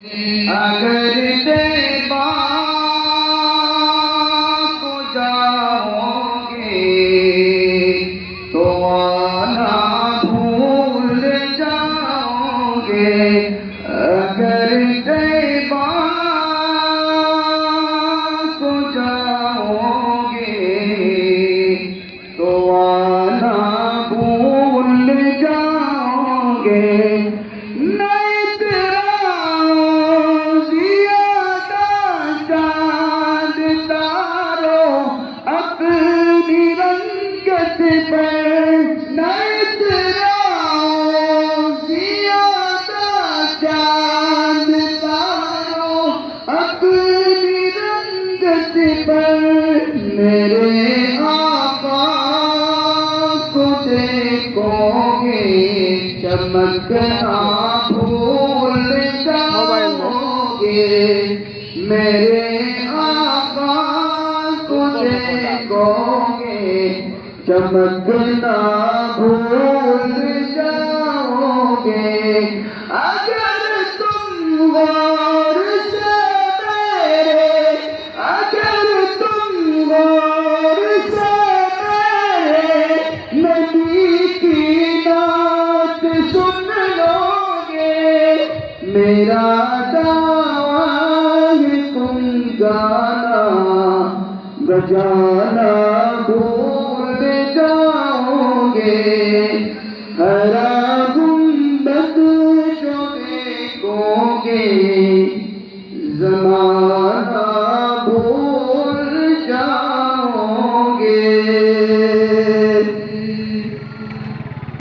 अगर देवा को जाओगे तो आना भूल जाओगे। अगर देवा को जाओगे तो आना भूल जाओगे। मेरे आका को देखोगे चमकना भूल जाओगे। मेरे आका को देखोगे चमकना भूल जाओगे। अगर तुम गौर से मेरे अगर तुम गौर से मेरे नबी की बात सुन लोगे। मेरा दावा है तुम गाना बजाना भूल जाओगे।